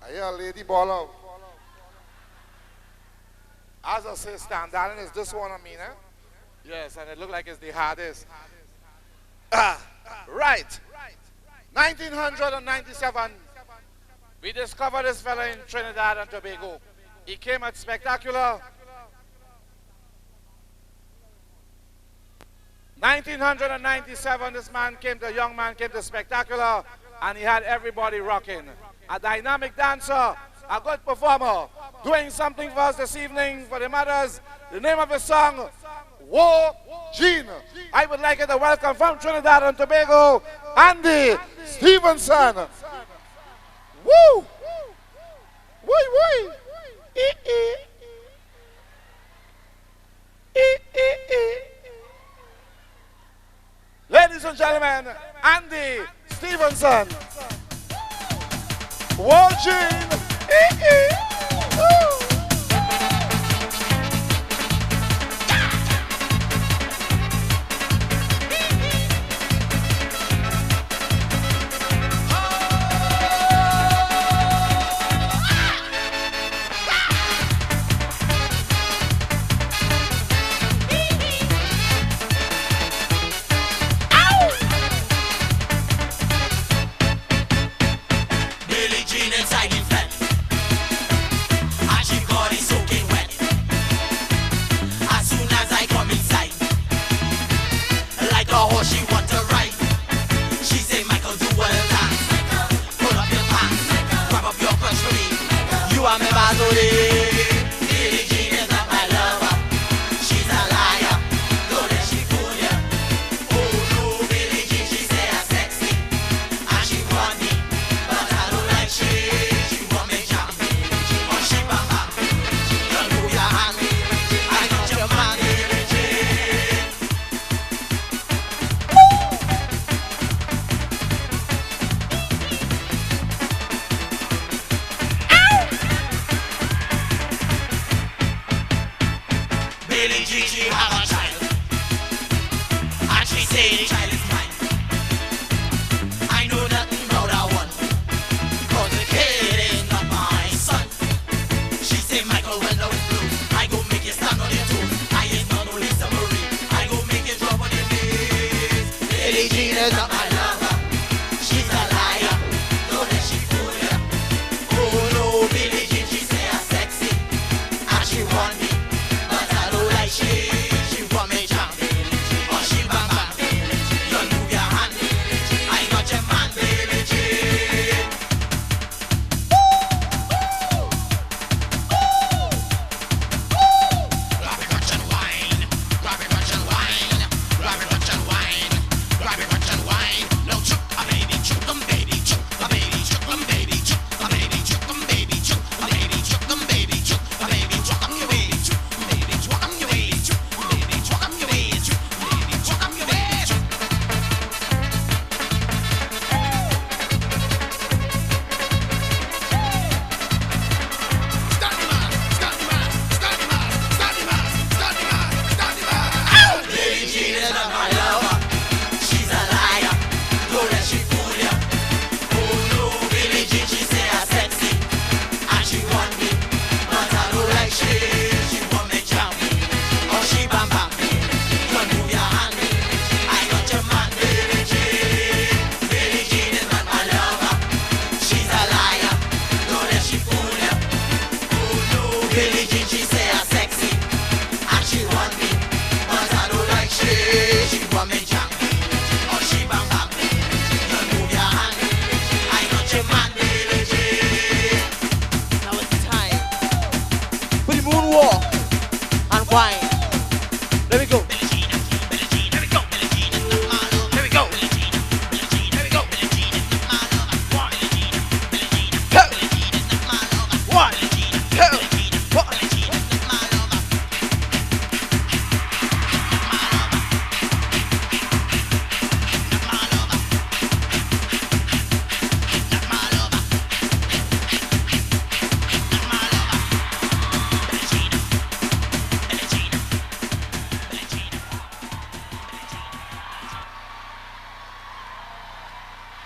I hear a lady baller. As I say, stand down is this one, I mean, eh? Yes, and it looked like it's the hardest. Right. 1997, we discovered this fella in Trinidad and Tobago. He came at Spectacular. 1997, this man came, the young man came to Spectacular, and he had everybody rocking. A dynamic dancer, a good performer, doing something for us this evening for the mothers. The name of the song, War Gene. I would like you to welcome from Trinidad and Tobago, Andy Stevenson. Woo! Woo, woo! Ladies and gentlemen, Andy Stevenson. War Gene.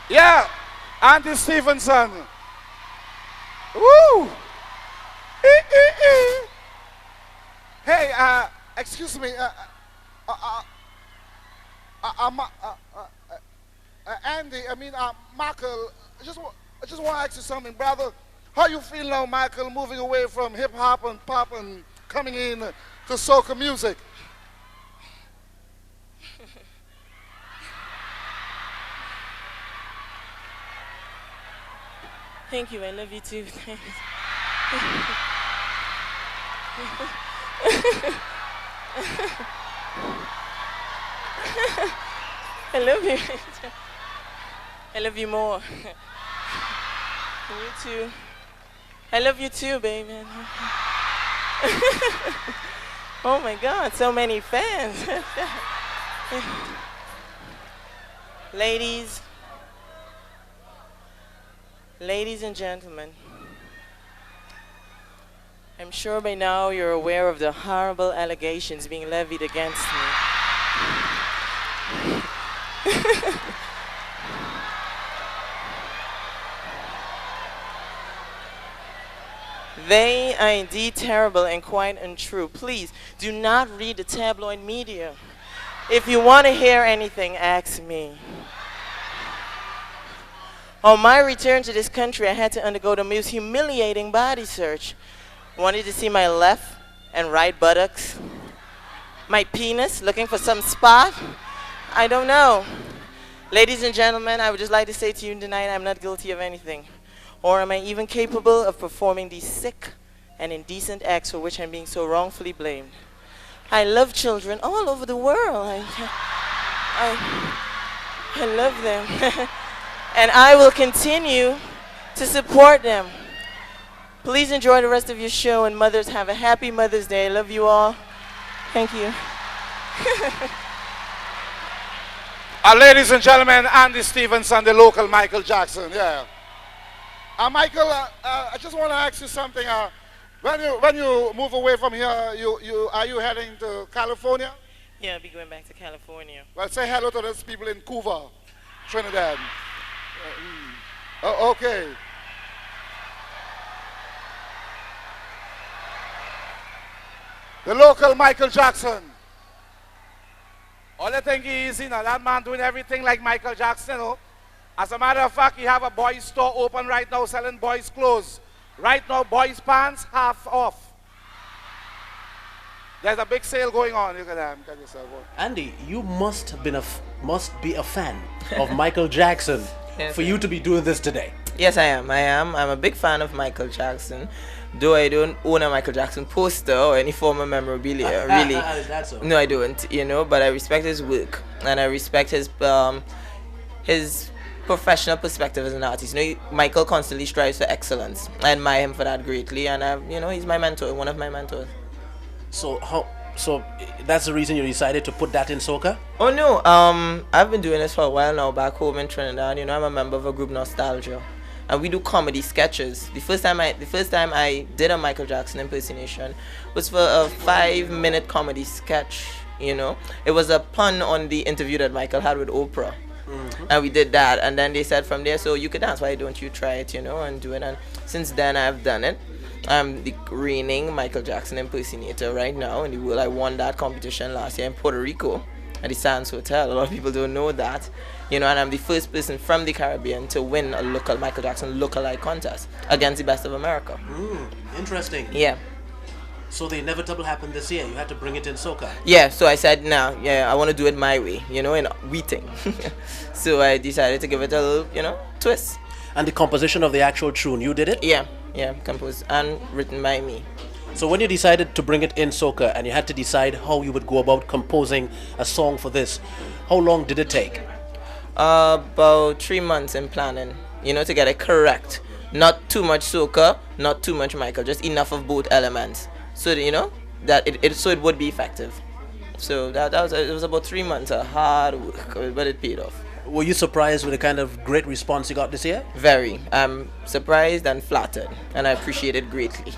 Yeah, Andy Stevenson. Woo! Hey, excuse me. Andy, Michael, I just want to ask you something, brother. How you feel now, Michael, moving away from hip hop and pop and coming in to soca music? Thank you. I love you too. Thanks. I love you. I love you more. You too. I love you too, baby. Oh my God, so many fans. Ladies and gentlemen, I'm sure by now you're aware of the horrible allegations being levied against me. They are indeed terrible and quite untrue. Please do not read the tabloid media. If you want to hear anything, ask me. On my return to this country, I had to undergo the most humiliating body search. Wanted to see my left and right buttocks? My penis, looking for some spot? I don't know. Ladies and gentlemen, I would just like to say to you tonight, I'm not guilty of anything. Or am I even capable of performing these sick and indecent acts for which I'm being so wrongfully blamed? I love children all over the world. I love them. And I will continue to support them. Please enjoy the rest of your show, and mothers, have a happy Mother's Day. I love you all. Thank you. Ladies and gentlemen, Andy Stevenson, the local Michael Jackson. Yeah. Michael, I just want to ask you something. When you move away from here, are you heading to California? Yeah, I'll be going back to California. Well, say hello to those people in Cuba, Trinidad. Oh, okay. The local Michael Jackson. All I think is, that man doing everything like Michael Jackson, As a matter of fact, he have a boys store open right now selling boys clothes. Right now, boys pants half off. There's a big sale going on. You can get yourself one. Andy, you must be a fan of Michael Jackson for you to be doing this today. Yes, I am. I'm a big fan of Michael Jackson. Though I don't own a Michael Jackson poster or any form of memorabilia, really. Is that so? No, I don't. But I respect his work and I respect his professional perspective as an artist. Michael constantly strives for excellence. I admire him for that greatly, and he's my mentor, one of my mentors. So that's the reason you decided to put that in soca? Oh no, I've been doing this for a while now back home in Trinidad. I'm a member of a group, Nostalgia, and we do comedy sketches. The first time I did a Michael Jackson impersonation was for a 5-minute comedy sketch. It was a pun on the interview that Michael had with Oprah. Mm-hmm. And we did that, and then they said from there, so you could dance, why don't you try it, and do it. And since then I've done it. I'm the reigning Michael Jackson impersonator right now in the world. I won that competition last year in Puerto Rico at the Sands Hotel. A lot of people don't know that, and I'm the first person from the Caribbean to win a local Michael Jackson lookalike contest against the best of America. Interesting. Yeah. So the inevitable happened this year. You had to bring it in soca. Yeah, so I said, I want to do it my way, in Wheating. So I decided to give it a little, twist. And the composition of the actual tune, you did it? Yeah, composed and written by me. So when you decided to bring it in soca and you had to decide how you would go about composing a song for this, how long did it take? About 3 months in planning, to get it correct. Not too much soca, not too much Michael, just enough of both elements. So that it would be effective. So it was about 3 months of hard work, but it paid off. Were you surprised with the kind of great response you got this year? Very. I'm surprised and flattered, and I appreciate it greatly.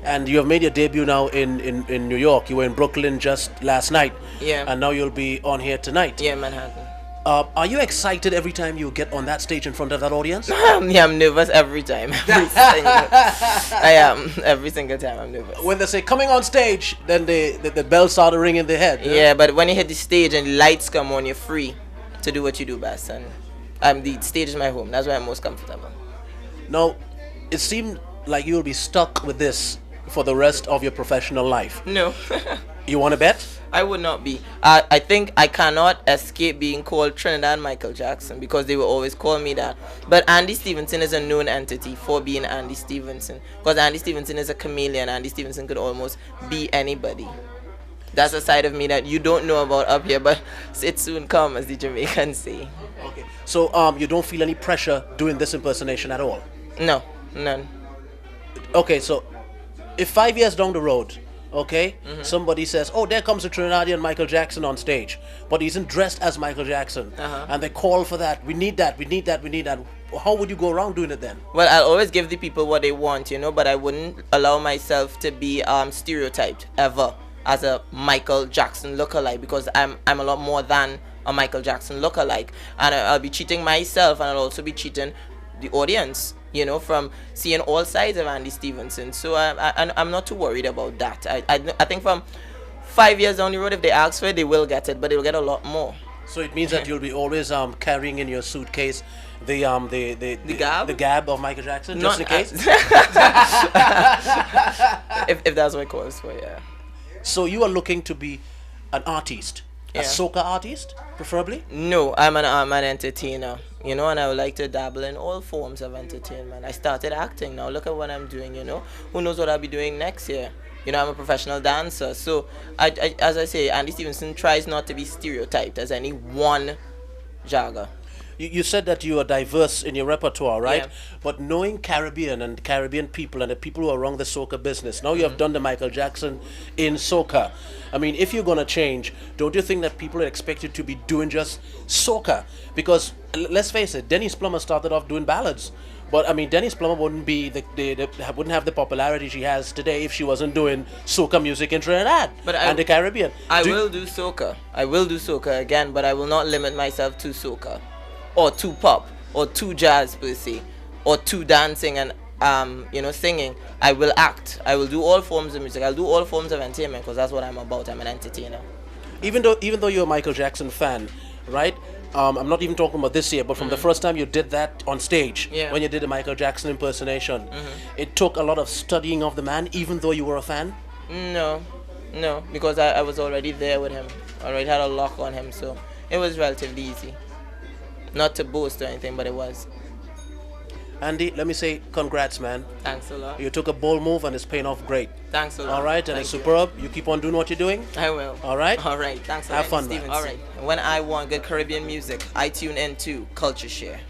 And you have made your debut now in New York. You were in Brooklyn just last night. Yeah. And now you'll be on here tonight. Yeah, Manhattan. Are you excited every time you get on that stage in front of that audience? Yeah, I'm nervous every time. I am. Every single time I'm nervous. When they say coming on stage, then the bells start to ring in their head. Yeah, but when you hit the stage and the lights come on, you're free to do what you do best. And the stage is my home. That's where I'm most comfortable. Now, it seemed like you will be stuck with this for the rest of your professional life. No. You want to bet? I would not be. I think I cannot escape being called Trinidad Michael Jackson because they will always call me that. But Andy Stevenson is a known entity for being Andy Stevenson. Because Andy Stevenson is a chameleon. Andy Stevenson could almost be anybody. That's a side of me that you don't know about up here, but it soon come, as the Jamaicans say. Okay. So you don't feel any pressure doing this impersonation at all? No, none. Okay, so if 5 years down the road, okay, somebody says, oh, there comes a Trinidadian Michael Jackson on stage, but he isn't dressed as Michael Jackson, and they call for that, we need that, how would you go around doing it then? Well, I'll always give the people what they want, but I wouldn't allow myself to be stereotyped ever as a Michael Jackson lookalike, because I'm a lot more than a Michael Jackson lookalike, and I'll be cheating myself, and I'll also be cheating the audience, from seeing all sides of Andy Stevenson. So I'm not too worried about that. I think from 5 years down the road, if they ask for it, they will get it, but they'll get a lot more. So it means that you'll be always carrying in your suitcase the gab of Michael Jackson, just in case. if that's what it calls for, yeah. So you are looking to be an artist, a soca artist, preferably? No, I'm an entertainer, and I would like to dabble in all forms of entertainment. I started acting. Now look at what I'm doing. Who knows what I'll be doing next year? I'm a professional dancer. So as I say, Andy Stevenson tries not to be stereotyped as any one genre. You said that you are diverse in your repertoire, right? Yeah. But knowing Caribbean and Caribbean people and the people who are around the soca business, now you have done the Michael Jackson in soca. I mean, if you're going to change, don't you think that people expect you to be doing just soca? Because, let's face it, Denise Plummer started off doing ballads. But, I mean, Denise Plummer wouldn't wouldn't have the popularity she has today if she wasn't doing soca music in Trinidad and the Caribbean. I will do soca. I will do soca again, but I will not limit myself to soca, or to pop, or to jazz per se, or to dancing and singing. I will act. I will do all forms of music. I'll do all forms of entertainment because that's what I'm about. I'm an entertainer. Even though you're a Michael Jackson fan, right? I'm not even talking about this year, but from the first time you did that on stage, when you did the Michael Jackson impersonation, it took a lot of studying of the man, even though you were a fan? No, because I was already there with him. I already had a lock on him, so it was relatively easy. Not to boast or anything, but it was. Andy, let me say congrats, man. Thanks a lot. You took a bold move and it's paying off great. Thanks a lot. All right, and it's superb. You keep on doing what you're doing. I will. All right? All right. Thanks a lot. Have fun, man. All right. When I want good Caribbean music, I tune into CultureShare.